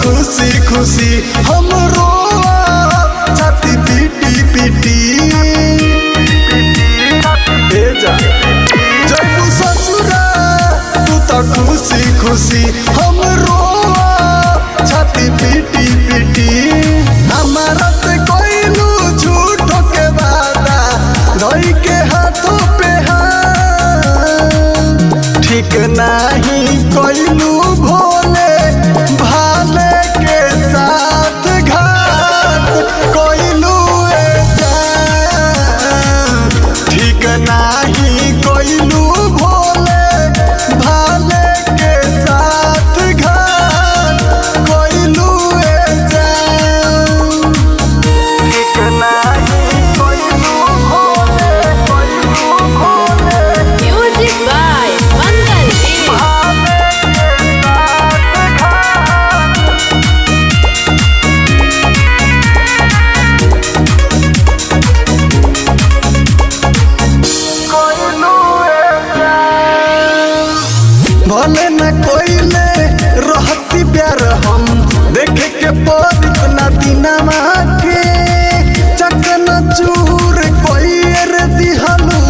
खुशी खुशी हम रोआ छाती पीटी पीटी जब ससुरा तू तो खुशी खुशी हम रोआ छाती पीटी पीटी हमारा से कोई लू झूठो के वादा धोई के हाथों पे हाथ ठीक नहीं कोई लू भोले भाले के साथ घात कोई लुए ठीक नहीं कोई लू भोले भाले के साथ घात कोई लुए ठीक नहीं कोई लू Bhole Music by Mangal Dev. भले न कोई ले रहती प्यार हम देखे के पर इतना दिनमा के चकन चूर कोई रे दिहलू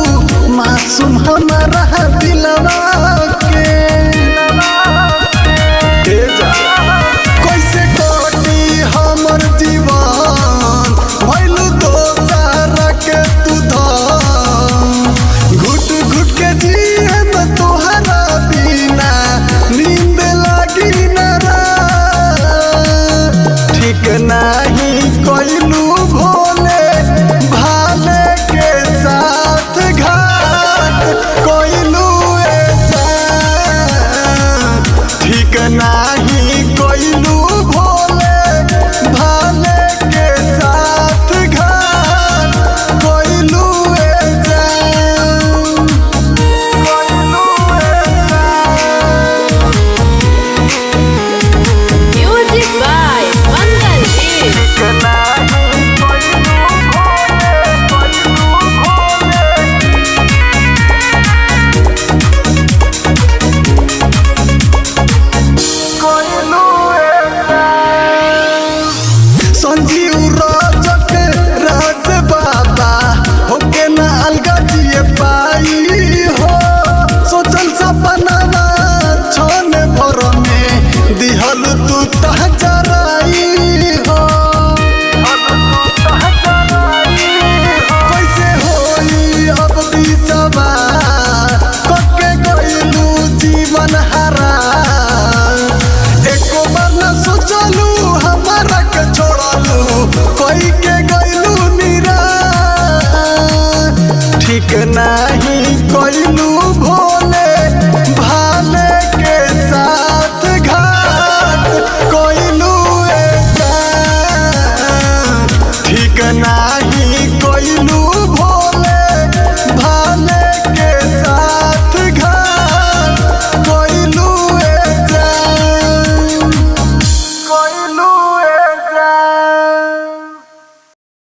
मासूम हमारा दिलवा के कैसे कोटी हमर जीवन भइलू दोसरा के तू धन घुट घुट के जिए में तोहरा बिना नींद लगी न ठीक नहीं कोइलू भोल